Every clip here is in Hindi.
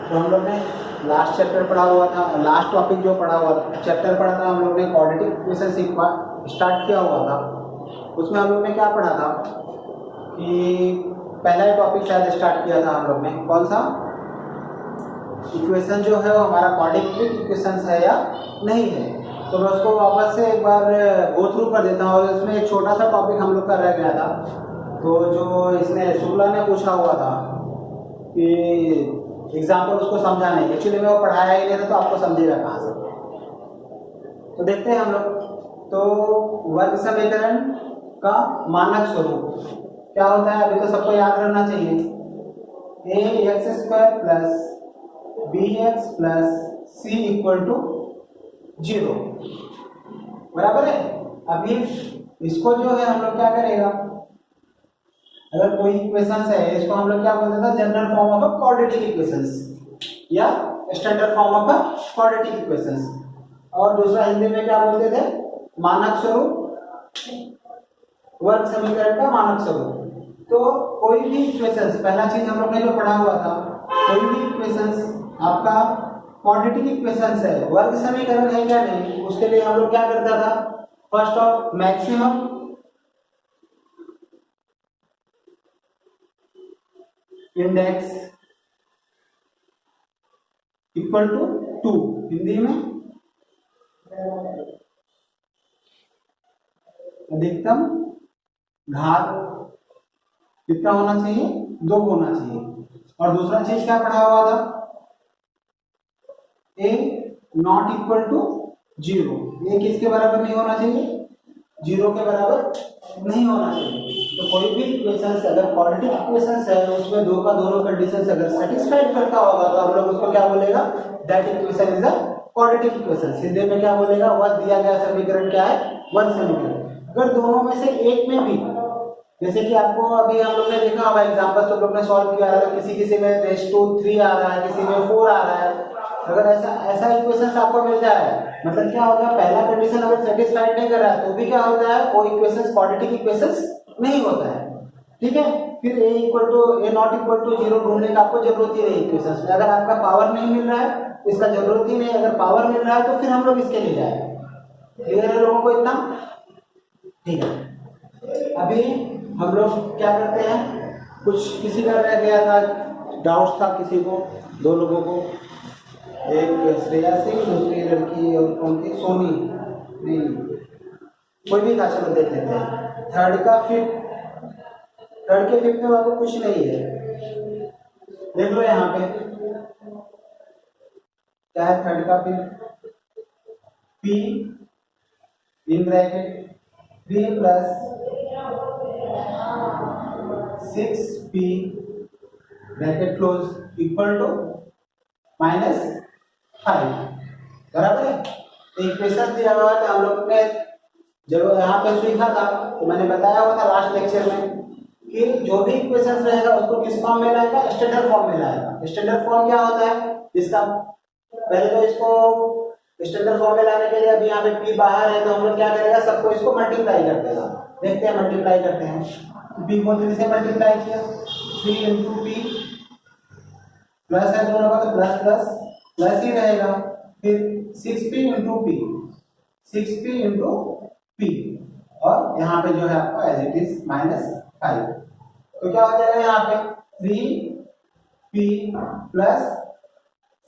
तो हम लोग ने लास्ट चैप्टर पढ़ा हुआ था, लास्ट टॉपिक जो पढ़ा हुआ था, चैप्टर पढ़ा था हम लोग ने क्वाड्रेटिक इक्वेशन से स्टार्ट किया हुआ था। उसमें हम लोग ने क्या पढ़ा था कि पहला टॉपिक शायद स्टार्ट किया था हम लोग ने, कौन सा, इक्वेशन जो है वो हमारा क्वाड्रेटिक इक्वेशन है या नहीं है। तो मैं उसको वापस से एक बार गो थ्रू कर देता हूँ। और इसमें एक छोटा सा टॉपिक हम लोग का रह गया था, तो जो इसने शुक्ला ने पूछा हुआ था कि एग्जाम्पल उसको समझा नहीं, एक्चुअली में वो पढ़ाया ही नहीं था, तो आपको समझेगा कहाँ से। तो देखते हैं हम लोग। तो वर्ग समीकरण का मानक स्वरूप क्या होता है, अभी तो सबको याद रहना चाहिए, ax² plus bx plus c equal to 0, बराबर है। अभी इसको जो है हम लोग क्या करेगा, अगर कोई इक्वेशंस है इसको हम लोग क्या बोलते थे, general form of a quadratic equations या standard form of a quadratic equations, और दूसरा हिंदी में क्या बोलते थे, मानक स्वरूप, वर्ग समीकरण का मानक स्वरूप। तो कोई भी इक्वेशंस, पहला चीज हम लोग ने जो पढ़ा हुआ था, कोई भी इक्वेशंस आपका क्वाड्रेटिक इक्वेशंस है, वर्ग समीकरण है क्या नहीं, उसके लिए हम लोग क्या करता था, first of maximum index equal to 2, Hindi में अधिकतम घात कितना होना चाहिए, 2 होना चाहिए। और दूसरा चीज क्या पढ़ा हुआ था, ए नॉट इक्वल टू 0, ये किसके बराबर नहीं होना चाहिए, 0 के बराबर नहीं होना चाहिए। तो कोई भी इक्वेशंस अगर क्वाड्रेटिक इक्वेशंस है, उसमें दो का दोनों कंडीशंस अगर सेटिस्फाइड करता होगा, तो हम लोग उसको क्या बोलेगा, that equation is a quadratic equation. Hindi में क्या बोलेगा, वह दिया गया समीकरण क्या है, वर्ग समीकरण। अगर दोनों में से एक में भी, जैसे कि आपको अभी हम लोग ने देखा होगा एग्जांपल, तो लोग ने सॉल्व किया है, किसी में रेज़-3 आ रहा है, किसी में 4 आ रहा है। अगर ऐसा इक्वेशन आपको मिल जाए, मतलब क्या होगा, पहला कंडीशन अगर सेटिस्फाइड नहीं कर रहा है, तो भी क्या होता है, वो इक्वेशन क्वाड्रेटिक इक्वेशन नहीं होता है, ठीक है। फिर a नॉट इक्वल टू 0 ढूंढने का आपको जरूरत ही नहीं इक्वेशन में। अगर आपका पावर नहीं मिल रहा है, इसका जरूरत ही नहीं, अगर पावर मिल रहा है तो फिर हम लोग इसके लिए जाए। क्लियर है लोगों को इतना, ठीक है। अभी हम लोग क्या करते हैं, कुछ किसी का रह गया था, डाउट था किसी को, 2 लोगों को, एक श्रेया सिंह, दूसरी लड़की और कौन थी, सोनी, नहीं कोई भी था, चलो देख लेते हैं। थर्ड के फिफ्थ में आपको कुछ नहीं है, देख लो यहाँ पे क्या है, थर्ड का fifth, p in bracket 3 plus 6p bracket close equal to -5, बराबर है। इक्वेशन दिया हुआ था, हम लोग ने जब यहाँ पे सीखा था, तो मैंने बताया हुआ था लास्ट लेक्चर में कि जो भी इक्वेशन रहेगा उसको किस फॉर्म में लाएगा, स्टैंडर्ड फॉर्म में लाएगा। स्टैंडर्ड फॉर्म क्या होता है, इसका पहले तो इसको स्टैंडर्ड फॉर्म में लाने के लिए अभी यहाँ पे p बाहर है, तो हम लोग क्या करेगा, सबको इसको मल्टीप्लाई कर देगा। देखते हैं मल्टीप्लाई करते हैं, p को 3 से मल्टीप्लाई किया, 3 × p प्लस है दोनों का, तो प्लस प्लस प्लस ही रहेगा। फिर 6p × p, 6p × p, और यहाँ पे जो है आपको एज इट इज -5। तो क्या हो जाएगा यहाँ पे 3p plus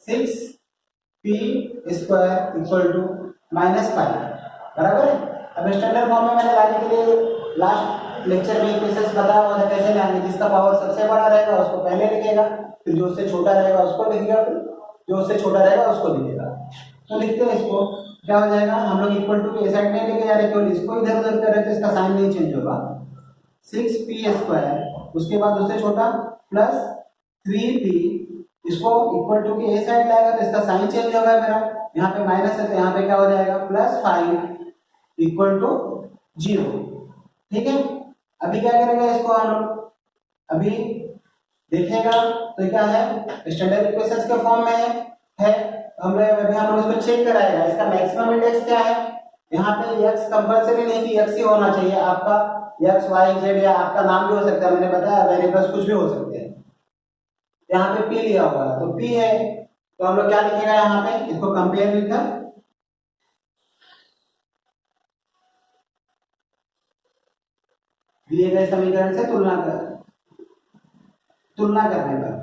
6p square equal to -5, बराबर है। अब स्टैंडर्ड फॉर्म में मैंने लाने के लिए लास्ट लेक्चर में इक्वेशंस बताया हुआ था कैसे लाएंगे। जिसका पावर सबसे बड़ा रहेगा उसको पहले लिखेगा, फिर जो उससे छोटा रहेगा उसको लिखेगा, फिर जो उससे छोटा रहेगा उसको लिखेगा। तो लिखते हैं इसको, क्या हो जाएगा, हम लोग इक्वल टू के साइड नहीं लेके जा रहे, केवल इसको इधर उधर कर रहे, तो इसका साइन नहीं चेंज होगा। 6p स्क्वायर, उसके बाद उससे छोटा प्लस 3p, इसको इक्वल टू के ए साइड लाएगा तो इसका साइन चेंज होगा मेरा, यहाँ पे माइनस है तो यहाँ पे क्या हो जाएगा +5 इक्वल टू 0, ठीक है। अभी क्या करेगा इसको हम लोग, अभी देखेगा तो क्या है, स्टैंडर्ड इक्वेशंस के फॉर्म में है। हम लोग इसको चेक कराएगा, इसका मैक्सिमम इंडेक्स क्या है, यहाँ पे x कंपल्सरी नहीं कि x ही होना चाहिए, आपका एक्स वाई जेड या आपका नाम भी हो सकता है, मैंने बताया वेरिएबल्स कुछ भी हो सकते हैं। यहाँ पे पी लिया हुआ है तो पी है, तो हम लोग क्या लिखेगा यहाँ पे, इसको कंपेयर विद दिए गए समीकरण से तुलना करने पर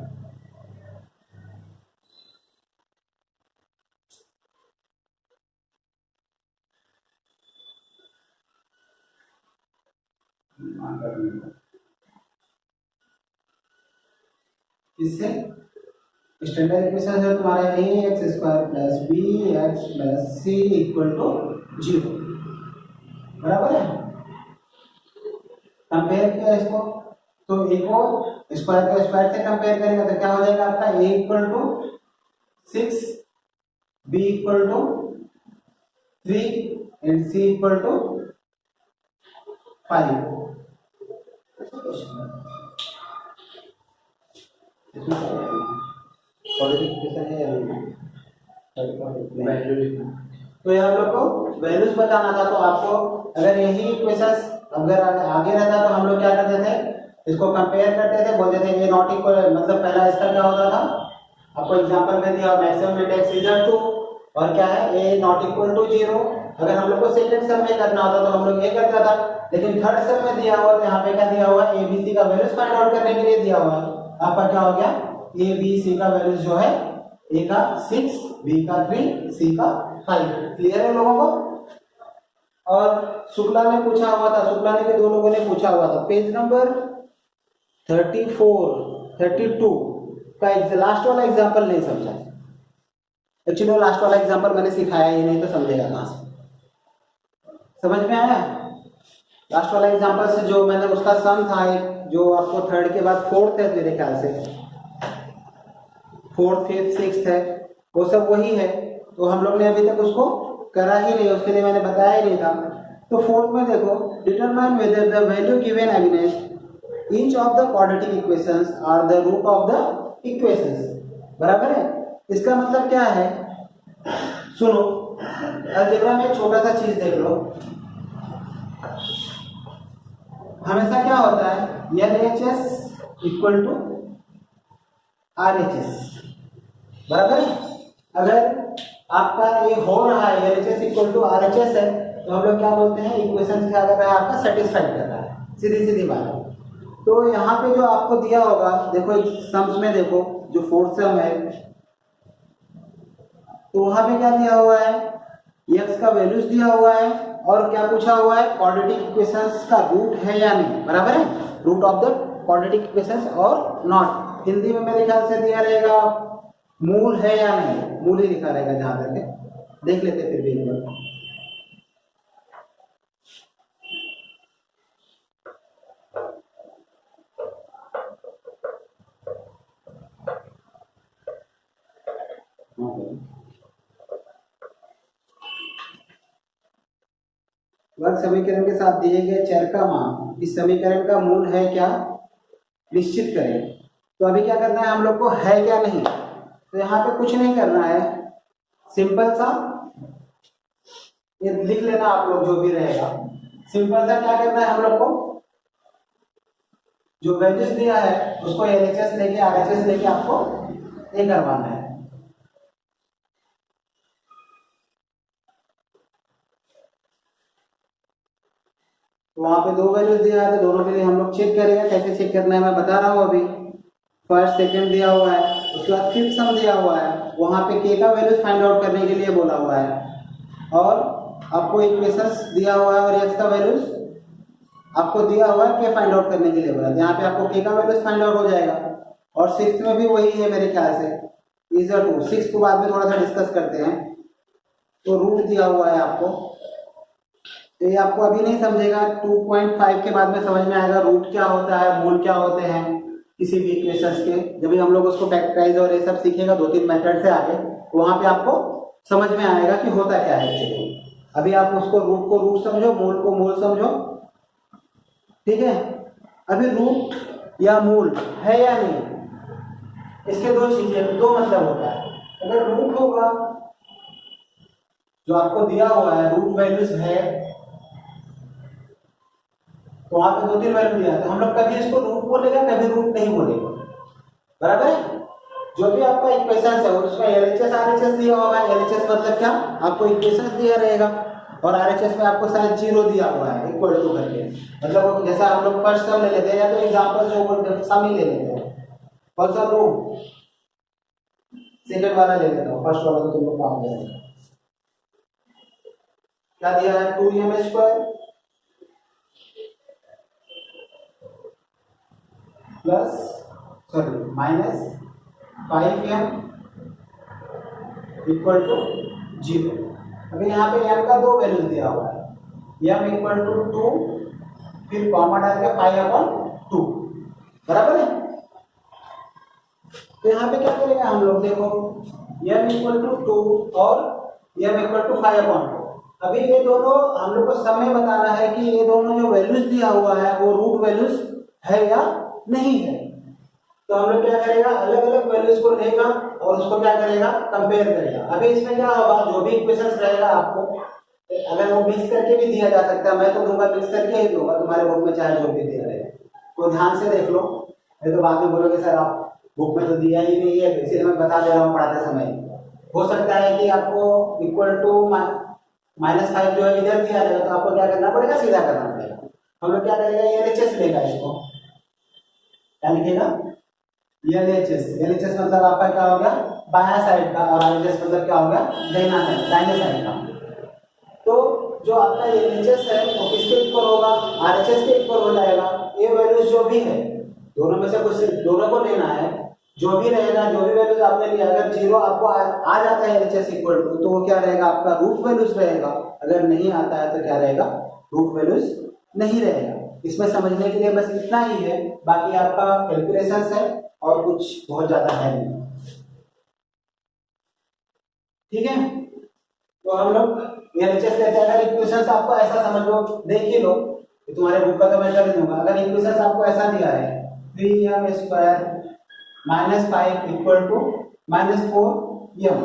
इससे स्टैंडर्ड इक्वेशन है तुम्हारा A X square plus B X plus C equal to 0, बराबर है। कंपेयर किया इसको, तो ए को स्क्वायर से कंपेयर करेंगे तो क्या हो जाएगा आपका, A equal to 6, B equal to 3 and C equal to 5। तो ये हम लोग को वैल्यूज बताना था, तो आपको अगर यही इक्वेशंस अगर आगे रहता तो हम लोग क्या करते थे, इसको कंपेयर करते थे, बोलते थे ये नॉट इक्वल, मतलब पहला इसका क्या होता था, आपको एग्जांपल में दिया maximum index x equal to और क्या है ए नॉट इक्वल टू 0। अगर हम लोग को सेकंड सम में करना होता तो हम लोग ये करता था, लेकिन थर्ड सम में दिया हुआ तो यहाँ पे क्या दिया हुआ है, ए बी सी का वैल्यूज फाइंड आउट करने के लिए दिया हुआ है। आपका क्या हो गया, ए बी सी का वैल्यूज जो है, ए का 6, बी का 3, सी का 5। क्लियर है लोगों को। और शुक्ला ने पूछा हुआ था, शुक्ला ने भी 2 लोगों ने पूछा हुआ था, पेज नंबर 34 32 का लास्ट वाला एग्जांपल नहीं समझा। एक्चुअली लास्ट वाला एग्जांपल मैंने सिखाया ही नहीं, तो समझेगा कहां से, समझ में आया। लास्ट वाला एग्जांपल से जो मैंने उसका सम था एक, जो आपको थर्ड के बाद फोर्थ है मेरे ख्याल से, फोर्थ फिफ्थ सिक्स्थ है, वो सब वही है। तो हम लोग ने अभी तक उसको करा ही नहीं, उसके लिए मैंने बताया ही नहीं था। तो फोर्थ में देखो, determine whether the value given against each of the quadratic equations are the root of the equations, बराबर है। इसका मतलब क्या है, सुनो, अलजेब्रा में छोटा सा चीज देख लो, हमेशा क्या होता है, LHS इक्वल टू RHS, बराबर है। अगर आपका ये हो रहा है LHS इक्वल टू RHS है, तो हम लोग क्या बोलते हैं, इक्वेशन क्या कर रहा है आपका, सेटिस्फाइड कर रहा है, सीधी सीधी बात है। तो यहाँ पे जो आपको दिया होगा, देखो सम्स में देखो, जो फोर्थ सम है, तो वहां पे क्या दिया हुआ है, x का वैल्यूज दिया हुआ है, और क्या पूछा हुआ है, क्वाड्रेटिक इक्वेशंस का रूट है या नहीं, बराबर है, root of the quadratic equations और नॉट। हिंदी में मेरे ख्याल से दिया रहेगा मूल है या नहीं, मूल ही लिखा रहेगा जहां तक है, देख लेते फिर भी एक बार। वर्ग समीकरण के साथ दिए गए चर का मान इस समीकरण का मूल है क्या, निश्चित करें। तो अभी क्या करना है हम लोग को, है क्या नहीं, तो यहाँ पे कुछ नहीं करना है, सिंपल सा ये लिख लेना आप लोग, जो भी रहेगा सिंपल सा क्या करना है हम लोग को, जो वैल्यूज दिया है उसको LHS लेके RHS लेके आपको ये करवाना है। तो वहां पे 2 वैल्यूज दिया है, तो दोनों के लिए हम लोग चेक करेंगे, कैसे चेक करना है मैं बता रहा हूँ अभी। फर्स्ट सेकंड दिया हुआ है, उसके बाद फिफ्थ सम दिया हुआ है, वहां पे k का वैल्यूज फाइंड आउट करने के लिए बोला हुआ है, और आपको इक्वेशंस दिया हुआ है और x का वैल्यूज आपको दिया हुआ है k फाइंड आउट करने के लिए बोला है। यहाँ पे आपको k का वैल्यूज फाइंड आउट हो जाएगा, और सिक्स्थ में भी वही है मेरे ख्याल से, इज अ टू, सिक्स्थ को बाद में थोड़ा सा डिस्कस करते हैं। तो रूट दिया हुआ है आपको, तो ये आपको अभी नहीं समझेगा, 2.5 के बाद में समझ में आएगा रूट क्या होता है, मूल क्या होते हैं किसी भी इक्वेशंस के। जब भी हम लोग उसको फैक्टराइज और ये सब सीखेगा 2-3 मेथड से आगे, तो वहां पे आपको समझ में आएगा कि होता क्या है एक्चुअली। अभी आप उसको रूट को रूट समझो, मूल को मूल समझो, ठीक है। अभी रूट या मूल है या नहीं, इसके 2 चीजें, 2 मतलब होता है। अगर रूट होगा, जो आपको दिया हुआ है रूट वैल्यूज है, तो वहां पे 2-3 वैल्यू दिया, तो हम लोग कभी इसको रूट बोलेगा, कभी रूट नहीं बोलेगा, बराबर है। जो भी आपका इक्वेशन है उसमें एलएचएस आरएचएस दिया होगा। एलएचएस मतलब क्या, आपको इक्वेशन दिया रहेगा, और आरएचएस में आपको शायद 0 दिया हुआ है इक्वल टू करके, मतलब जैसा हम लोग फर्स्ट सम ले लेते हैं, या तो एग्जांपल जो वो सम ही ले लेते हैं। फर्स्ट सम लो, सेकंड वाला ले लेता हूं, फर्स्ट वाला तो तुम लोग काम करेंगे। क्या दिया है, 2m² plus sorry minus 5m equal to 0। अभी यहाँ पे m का 2 वैल्यूज दिया हुआ है, m इक्वल टू 2, फिर कॉमा डाल के 5/2, बराबर है। तो यहाँ पे क्या करेंगे हम लोग, देखो m इक्वल टू 2 और m इक्वल टू 5/2। अभी ये दोनों हम लोग को समय बताना है कि ये दोनों जो वैल्यूज दिया हुआ है वो रूट वैल्यूज है या नहीं है। तो हम लोग क्या करेगा, अलग अलग वैल्यूज को लेगा और उसको क्या करेगा, कंपेयर करेगा। अभी इसमें क्या होगा, जो भी इक्वेशंस रहेगा आपको, अगर वो मिक्स करके भी दिया जा सकता है, मैं तो दूंगा मिक्स करके ही दूंगा तुम्हारे बुक में, चाहे जो भी दिया रहेगा, तो ध्यान से देख लो, नहीं तो बाद में बोलोगे सर आप बुक में तो दिया ही नहीं है, इसीलिए मैं बता दे रहा हूँ पढ़ाते समय। हो सकता है कि आपको इक्वल टू -5 जो है इधर दिया रहेगा, तो आपको क्या करना पड़ेगा, सीधा करना पड़ेगा। हम लोग क्या करेगा, ये एलएचएस लेगा, इसको क्या लिखेगा, एलएचएस मतलब आपका क्या हो गया, बायां साइड का, और आरएचएस मतलब क्या हो गया, दाहिने साइड का। तो जो आपका एलएचएस है वो किसके इक्वल होगा, आरएचएस के इक्वल हो जाएगा। ये वैल्यूज जो भी है, दोनों में से कुछ दोनों को लेना है, जो भी रहेगा, जो भी वैल्यूज आपने लिया, अगर 0 आपको आ जाता है एलएचएस इक्वल टू, तो वो क्या रहेगा, आपका रूट वैल्यूज रहेगा। अगर नहीं आता है तो क्या रहेगा, रूट वैल्यूज नहीं रहेगा। इसमें समझने के लिए बस इतना ही है, बाकी आपका कैलकुलेशंस है और कुछ बहुत ज्यादा है नहीं, ठीक है। तो हम लोग एलएचएस लेते हैं। अगर इक्वेशंस आपको ऐसा समझ लो, देख ही लो, तुम्हारे बुक का तो मैं कर दूंगा। अगर इक्वेशंस आपको ऐसा दिया है, 3m² -5 इक्वल टू -4m,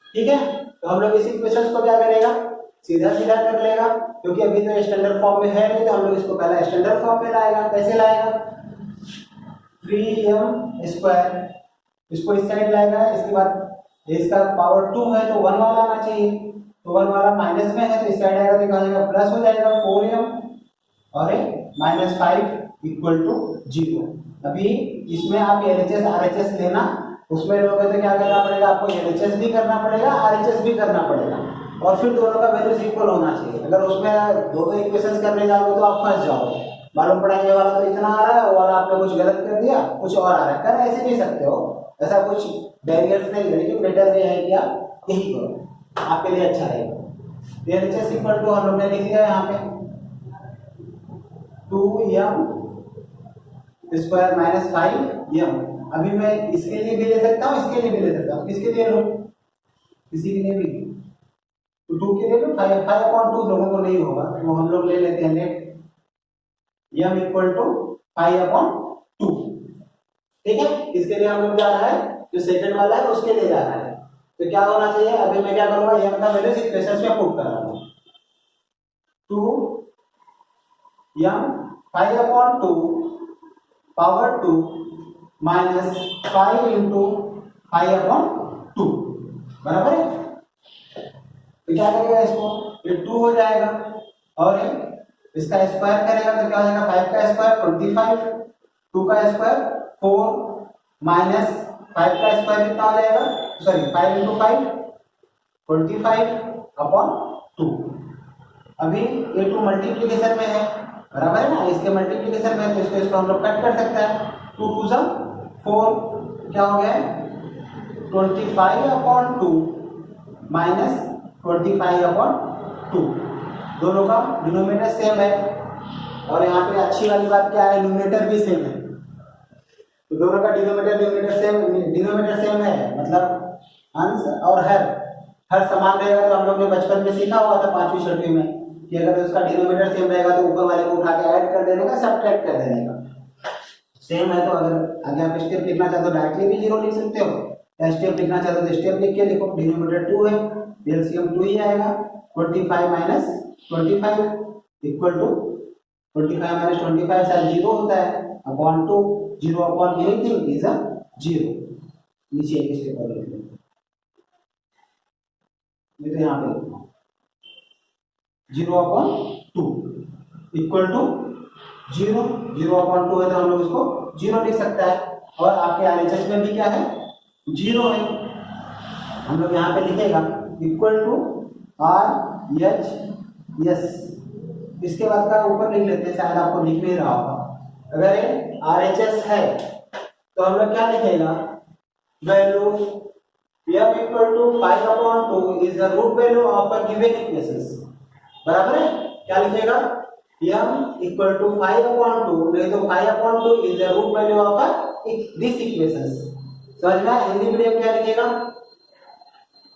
ठीक है। तो हम लोग इस इक्वेशंस को क्या करेगा, सीधा सीधा कर लेगा, क्योंकि अभी तो स्टैंडर्ड फॉर्म में है नहीं, तो हम लोग इसको पहला स्टैंडर्ड फॉर्म में लाएगा। कैसे लाएगा, 3m², इसको इस साइड लाएगा, इसके बाद इसका पावर 2 है तो 1 वाला आना चाहिए, तो 1 वाला माइनस में है तो इस साइड आएगा तो क्या हो जाएगा, प्लस हो जाएगा 4m, और -5 इक्वल टू 0। अभी इसमें आप एलएचएस आरएचएस लेना, उसमें लोगे तो क्या करना पड़ेगा, आपको एलएचएस भी करना पड़ेगा, आरएचएस भी करना पड़ेगा, और फिर दोनों का वैल्यूज इक्वल होना चाहिए। अगर उसमें दो इक्वेशंस करने जाओगे तो आप फंस जाओगे, मालूम पड़ा ये वाला तो इतना आ रहा है, और आपने कुछ गलत कर दिया, कुछ और आ रहा है। कर ऐसे नहीं सकते हो, ऐसा कुछ बैरियर्स नहीं है, लेकिन बेटर ये है कि आप यही करो, आपके लिए अच्छा रहेगा। एलएचएस इक्वल टू हम लोग ने लिख दिया यहाँ पे 2m² -5m। अभी मैं इसके लिए भी ले सकता हूँ, इसके लिए भी ले सकता हूँ, किसके लिए लो, किसी के लिए भी, तो 2 के लिए लो, 5/2 लोगों को नहीं होगा, वो हम लोग ले लेते हैं नेट m इक्वल टू 5/2, ठीक है। इसके लिए हम लोग जा रहा है, जो सेकंड वाला है उसके लिए जा रहा है, तो क्या होना चाहिए, अभी मैं क्या करूंगा, m का वैल्यू इक्वेशंस में पुट कर रहा हूं, 2m 5/2 पावर 2 माइनस 5 इंटू 5/2, बराबर है। तो क्या करेगा, इसको ये 2 हो जाएगा, और इसका स्क्वायर करेगा तो क्या हो जाएगा, 5 का स्क्वायर 25, 2 का स्क्वायर 4, माइनस 5 का स्क्वायर कितना हो जाएगा, सॉरी 5 इंटू 5 25/2। अभी ये 2 मल्टीप्लीकेशन में है, बराबर है ना, इसके मल्टीप्लीकेशन में, तो इसको हम लोग कट कर सकते हैं, 2 2 जा 4, क्या हो गया 25/2 माइनस 25/2, दोनों का डिनोमिनेटर सेम है, और यहाँ पे अच्छी वाली बात क्या है, न्यूमरेटर भी सेम है, तो दोनों का डिनोमिनेटर सेम है, मतलब अंश और हर समान रहेगा। तो हम लोग ने बचपन में सीखा हुआ था 5वीं 6वीं में कि अगर उसका डिनोमिनेटर सेम रहेगा तो ऊपर वाले को उठा के ऐड कर देने का, सब्ट्रैक्ट कर देने का। सेम है तो अगर आगे आप स्टेप लिखना चाहते हो डायरेक्टली भी 0 लिख सकते हो, या स्टेप लिखना चाहते हो तो स्टेप लिख के लिखो, डिनोमिनेटर 2 है, एलसीएम 2 ही आएगा, 25 - 25 इक्वल टू 25 माइनस 25 शायद 0 होता है, upon 2, 0 upon anything is a 0। नीचे एक स्टेप और लिख लेते हैं, ये तो यहाँ पे लिखना 0 अपॉन 2 इक्वल टू 0, 0 अपॉन 2 है तो हम लोग इसको 0 लिख सकता है। और आपके RHS में भी क्या है, 0 है, हम लोग यहाँ पे लिखेगा इक्वल टू RHS। इसके बाद का ऊपर लिख लेते हैं, शायद आपको दिख नहीं रहा होगा। अगर ये RHS है तो हम लोग क्या लिखेगा, value m equal to 5 upon 2 is the root value of a given equation. बराबर है, क्या लिखेगा, m इक्वल टू 5 अपॉन 2, नहीं तो 5 upon 2 is the root value of a this equation. समझ में आया? हिंदी मीडियम क्या लिखेगा,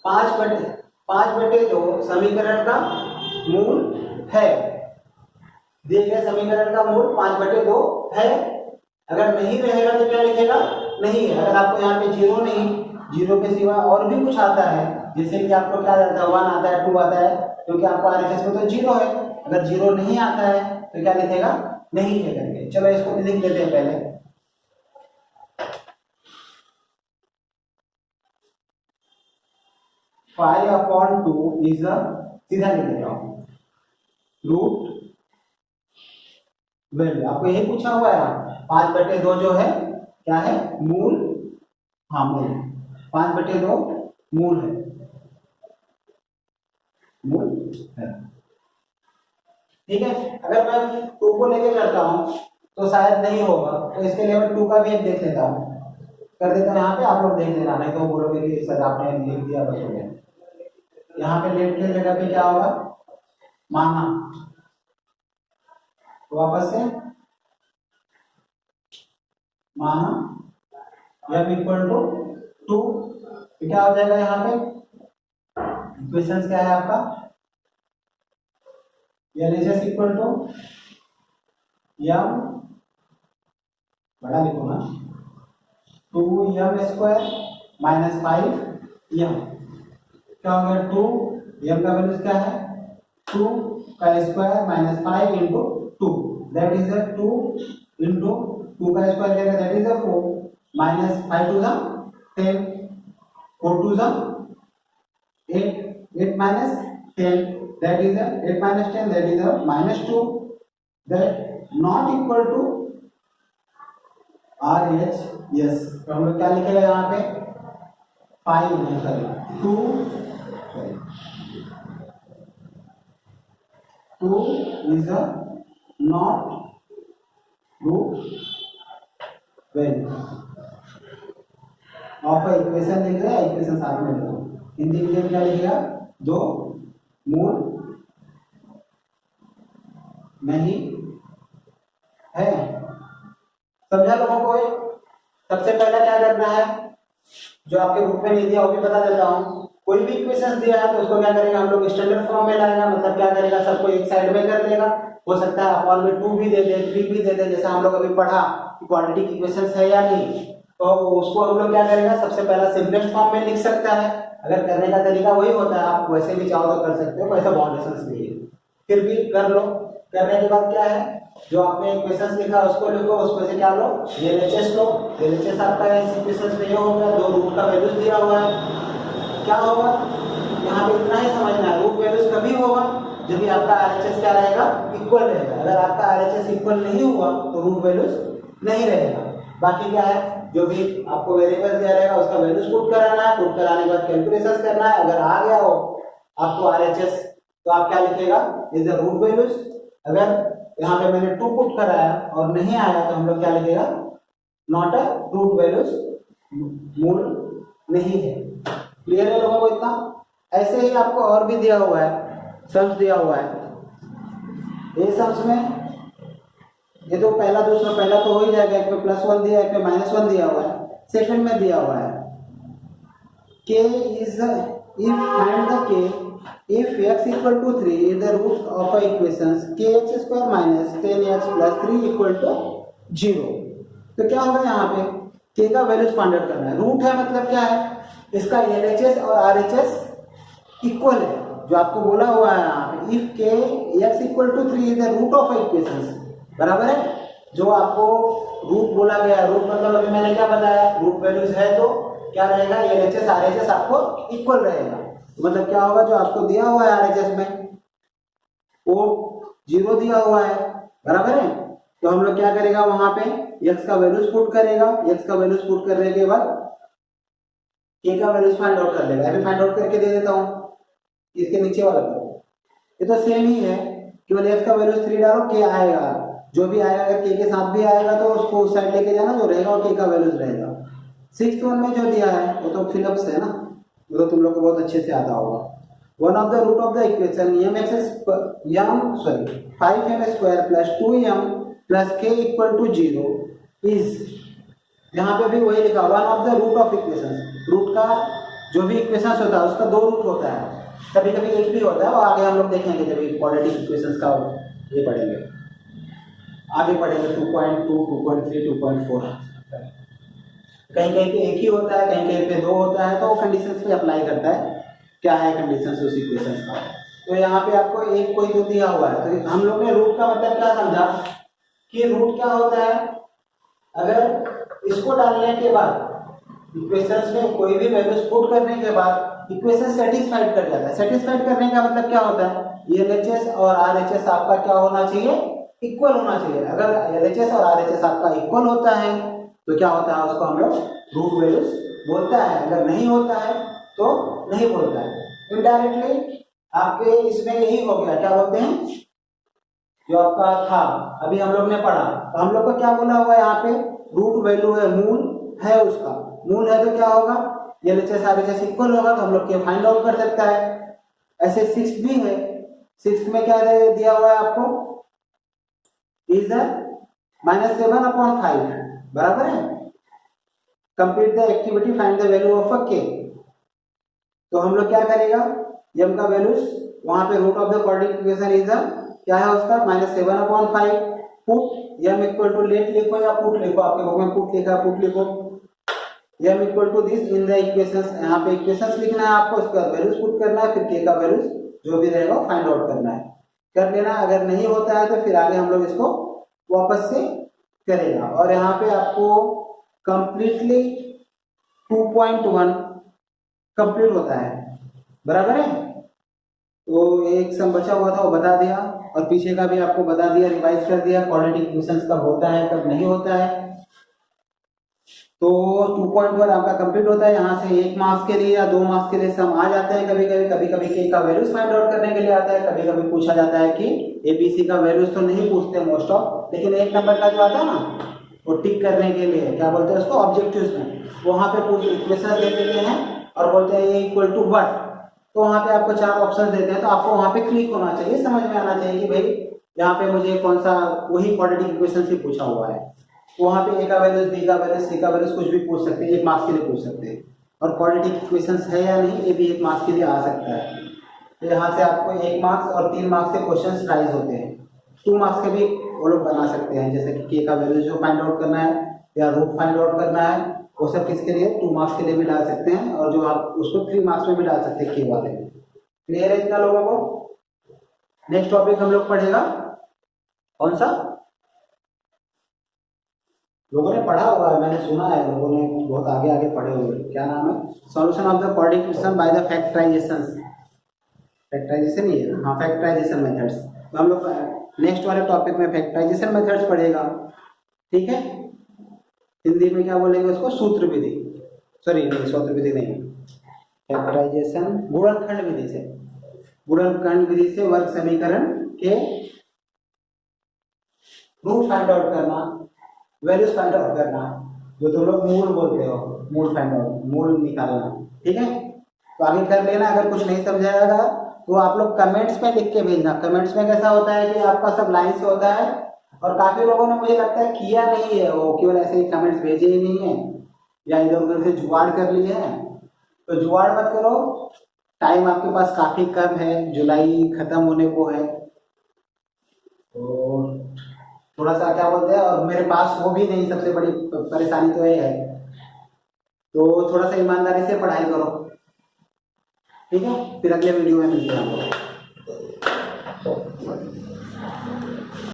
5/2 समीकरण का मूल है। दिए गए समीकरण का मूल 5/2 है। अगर नहीं रहेगा तो क्या लिखेगा, नहीं है। अगर आपको यहाँ पे 0 नहीं, 0 के सिवा और भी कुछ आता है, जैसे कि आपको क्या आता है, 1 आता है, 2 आता है, क्योंकि आपको RHS में तो 0 है। अगर 0 नहीं आता है तो क्या लिखेगा, नहीं है करके। चलो इसको लिख लेते हैं पहले, फाइव अपॉन 2 इज अ, सीधा लिख देता हूं, रूट वैल्यू। आपको यही पूछा हुआ है, 5/2 जो है क्या है, मूल, हाँ मूल, 5/2 मूल है, मूल है। ठीक है, अगर मैं 2 को लेके करता हूं तो शायद नहीं होगा, तो इसके लिए मैं 2 का भी एक देख लेता हूं, कर देता हूं यहाँ पे, आप लोग देख लेना, नहीं तो बोलोगे कि सर आपने लिख दिया बस हो गया। यहाँ पे लेट के जगह पे क्या होगा, माना, वापस से माना m इक्वल टू 2, क्या हो जाएगा, यहाँ पे इक्वेशन क्या है आपका, LHS इक्वल टू m, बड़ा लिखो ना, 2m स्क्वायर माइनस 5m, क्या हो गया, 2 m का वैल्यू क्या है, 2 का square minus 5 into 2, that is 2 into 2 का स्क्वायर लेगा, that is 4, minus 5 two 10, 4 two 8, 8 minus 10, that is 8 minus 10, that is minus 2, that not equal to RHS। तो हम लोग क्या लिखेगा यहाँ पे, 5 नहीं sorry 2 is a not root value of equation लिख रहे हैं, इक्वेशन साथ में लिखो, हिंदी मीडियम क्या लिखेगा, 2 मूल नहीं है। समझा लोगों को? सबसे पहले क्या करना है, जो आपके बुक में नहीं दिया वो भी बता देता हूँ। कोई भी इक्वेशन दिया है तो उसको क्या करेगा, हम लोग स्टैंडर्ड फॉर्म में लाएगा, मतलब क्या करेगा, सबको एक साइड में कर देगा। हो सकता है अपॉन में 2 भी दे दे, 3 भी दे दे, जैसा हम लोग अभी पढ़ा कि क्वाड्रेटिक इक्वेशन है या नहीं, तो उसको हम लोग क्या करेगा, सबसे पहला सिंपलेस्ट फॉर्म में लिख सकता है। अगर करने का तरीका वही होता है, आप वैसे भी चाहो तो कर सकते हो, वैसे बाउंडेशंस नहीं है, फिर भी कर लो। करने के बाद क्या है, जो आपने इक्वेशंस लिखा उसको लिखो, उसमें से क्या लो, LHS लो। LHS आपका इस इक्वेशन में ये हो गया, 2 रूट का वैल्यूज दिया हुआ है। क्या होगा, यहाँ पे इतना ही समझना है, रूट वैल्यूज कभी होगा जब भी आपका RHS क्या रहेगा, इक्वल रहेगा। अगर आपका RHS इक्वल नहीं हुआ तो रूट वैल्यूज नहीं रहेगा। बाकी क्या है, जो भी आपको वेरिएबल दिया रहेगा उसका वैल्यूज पुट कराना है, पुट कराने के बाद कैलकुलेशन करना है। अगर आ गया हो आपको RHS तो आप क्या लिखेगा, इज द रूट वैल्यूज। अगर यहाँ पे मैंने 2 पुट कराया और नहीं आया तो हम लोग क्या लिखेगा, नॉट अ रूट वैल्यूज, मूल नहीं है। क्लियर है लोगों को इतना? ऐसे ही आपको और भी दिया हुआ है, सम्स दिया हुआ है। ये सम्स में ये तो पहला दूसरा, पहला तो हो ही जाएगा, एक में +1 दिया, एक में -1 दिया हुआ है। सेकंड में दिया हुआ है k is if find the k if x equal to 3 is the root of a equations kx square minus 10x plus 3 equal to 0। तो क्या होगा, यहाँ पे k का वैल्यूज फाइंड आउट करना है। रूट है मतलब क्या है, इसका LHS और RHS इक्वल है, जो आपको बोला हुआ है यहाँ पे, if k x equal to 3 is the root of a equations, बराबर है। जो आपको रूट बोला गया, रूट मतलब अभी मैंने क्या बताया, रूट वैल्यूज है तो क्या रहेगा, LHS RHS आपको इक्वल रहेगा। मतलब क्या होगा, जो आपको दिया हुआ है RHS में वो 0 दिया हुआ है, बराबर है। तो हम लोग क्या करेगा, वहां पे x का वैल्यूज पुट करेगा, x का वैल्यूज पुट करने के बाद k का वैल्यूज फाइंड आउट कर लेगा। अभी फाइंड आउट करके दे देता हूँ इसके नीचे वाला को, ये तो सेम ही है, केवल x का वैल्यूज 3 डालो, k आएगा, जो भी आएगा अगर k के साथ भी आएगा तो उसको उस साइड लेके जाना, जो रहेगा वो k का वैल्यूज रहेगा। 6th वन में जो दिया है वो तो फिलिप्स है ना, वो तो तुम लोग को बहुत अच्छे से आता होगा। One of the root of the equation m 5m square plus 2m plus k equal to 0 is, यहाँ पे भी वही लिखा, one of the root of equation. Root का जो भी इक्वेशन होता है उसका 2 रूट होता है, कभी कभी एक भी होता है, और आगे हम लोग देखेंगे जब क्वाड्रेटिक इक्वेशंस का ये पढ़ेंगे, आगे पढ़ेंगे 2.2, 2.3, 2.4, कहीं कहीं पे एक ही होता है, कहीं कहीं पे 2 होता है, तो वो कंडीशंस पे अप्लाई करता है, क्या है कंडीशंस उस इक्वेशंस का। तो यहाँ पे आपको एक कोई तो दिया हुआ है, तो हम लोग ने रूट का मतलब क्या समझा कि रूट क्या होता है, अगर इसको डालने के बाद इक्वेशंस में कोई भी वैल्यूज पुट करने के बाद इक्वेशन सेटिस्फाइड कर जाता है। सेटिस्फाइड करने का मतलब क्या होता है, LHS और RHS आपका क्या होना चाहिए, इक्वल होना चाहिए। अगर LHS और RHS आपका इक्वल होता है तो क्या होता है, उसको हम लोग रूट वैल्यूज बोलता है, अगर नहीं होता है तो नहीं बोलता है। इनडायरेक्टली आपके इसमें यही हो गया, क्या बोलते हैं, जो आपका था अभी हम लोग ने पढ़ा, तो हम लोग को क्या बोला हुआ है यहाँ पे, रूट वैल्यू है, मूल है, उसका मूल है तो क्या होगा, LHS RHS इक्वल होगा, तो हम लोग के फाइंड आउट कर सकता है। ऐसे 6 भी है, 6 में क्या दिया हुआ है आपको, इज -7/5, बराबर है। Complete the activity, find the value of a k। तो हम लोग क्या करेगा, m का वैल्यूज वहां पे root of the quadratic equation is क्या है उसका, -7/5, put m equal to, let लिखो या पुट लिखो, आपके बुक में पुट लिखा, पुट लिखो, m equal to this in the equations, यहाँ पे इक्वेशंस लिखना है आपको, उसका वैल्यूज पुट करना है, फिर k का वैल्यूज जो भी रहेगा फाइंड आउट करना है, कर लेना। अगर नहीं होता है तो फिर आगे हम लोग इसको वापस से करेगा। और यहाँ पे आपको कंप्लीटली 2.1 कंप्लीट होता है, बराबर है। तो एक सम बचा हुआ था वो बता दिया, और पीछे का भी आपको बता दिया, रिवाइज कर दिया, क्वाड्रेटिक इक्वेशंस कब होता है कब नहीं होता है। तो 2.1 आपका कंप्लीट होता है। यहाँ से 1 मार्क्स के लिए या 2 मार्क्स के लिए सम आ जाते हैं, कभी कभी k का वैल्यूज फाइंड आउट करने के लिए आता है, कभी कभी पूछा जाता है कि ABC का वैल्यूज तो नहीं पूछते मोस्ट ऑफ, लेकिन 1 नंबर का जो आता है ना वो टिक करने के लिए क्या बोलते हैं उसको, ऑब्जेक्टिव्स में, वहां पे कुछ इक्वेशन दे देते हैं और बोलते हैं ये इक्वल टू व्हाट, तो वहां पे आपको 4 ऑप्शन देते हैं, तो आपको वहां पे क्लिक होना चाहिए, समझ में आना चाहिए कि भाई यहाँ पे मुझे कौन सा, वही क्वाड्रेटिक इक्वेशन से पूछा हुआ है। वहां पे A का वैल्यूज, B का वैल्यूज, C का वैल्यूज कुछ भी पूछ सकते हैं, 1 मार्क्स के लिए पूछ सकते हैं। और क्वाड्रेटिक इक्वेशंस है या नहीं ये भी 1 मार्क्स के लिए आ सकता है। तो यहाँ से आपको 1 मार्क्स और 3 मार्क्स के क्वेश्चन राइज होते हैं। 2 मार्क्स के भी वो लोग बना सकते हैं, जैसे कि k का वैल्यू जो फाइंड आउट करना है या रूट फाइंड आउट करना है, वो सब किसके लिए, 2 मार्क्स के लिए भी डाल सकते हैं, और जो आप उसको 3 मार्क्स में भी डाल सकते हैं k वाले। क्लियर है इतना लोगों को। नेक्स्ट टॉपिक हम लोग पढ़ेगा कौन सा, लोगों ने पढ़ा हुआ है, मैंने सुना है, लोगों ने बहुत आगे आगे पढ़े हुए, क्या नाम है, solution of the quadratic equation by the factorisation, factorisation ही है ना, हाँ फैक्टराइजेशन मेथड्स। तो हम लोग नेक्स्ट वाले टॉपिक में फैक्टराइजेशन मेथड्स पढ़ेगा, ठीक है। हिंदी में क्या बोलेंगे उसको, सूत्र विधि, सॉरी नहीं सूत्र विधि नहीं, फैक्टराइजेशन गुणनखंड विधि से, गुणनखंड विधि से वर्ग समीकरण के रूट फाइंड आउट करना, वैल्यूज फाइंड आउट करना, जो तुम लोग मूल बोलते हो, मूल फाइंड आउट, मूल निकालना, ठीक है। तो आगे कर लेना, अगर कुछ नहीं समझाएगा तो आप लोग कमेंट्स में लिख के भेजना। कमेंट्स में कैसा होता है कि आपका सब लाइन से होता है, और काफी लोगों ने मुझे लगता है किया नहीं है, वो केवल ऐसे ही कमेंट्स भेजे ही नहीं है, या इधर उधर से जुगाड़ कर लिए हैं। तो जुगाड़ मत करो, टाइम आपके पास काफी कम है, जुलाई खत्म होने को है, तो थोड़ा सा क्या बोलते हैं, और मेरे पास वो भी नहीं, सबसे बड़ी परेशानी तो ये है, तो थोड़ा सा ईमानदारी से पढ़ाई करो, ठीक है। फिर अगले वीडियो में मिलते हैं हम लोग।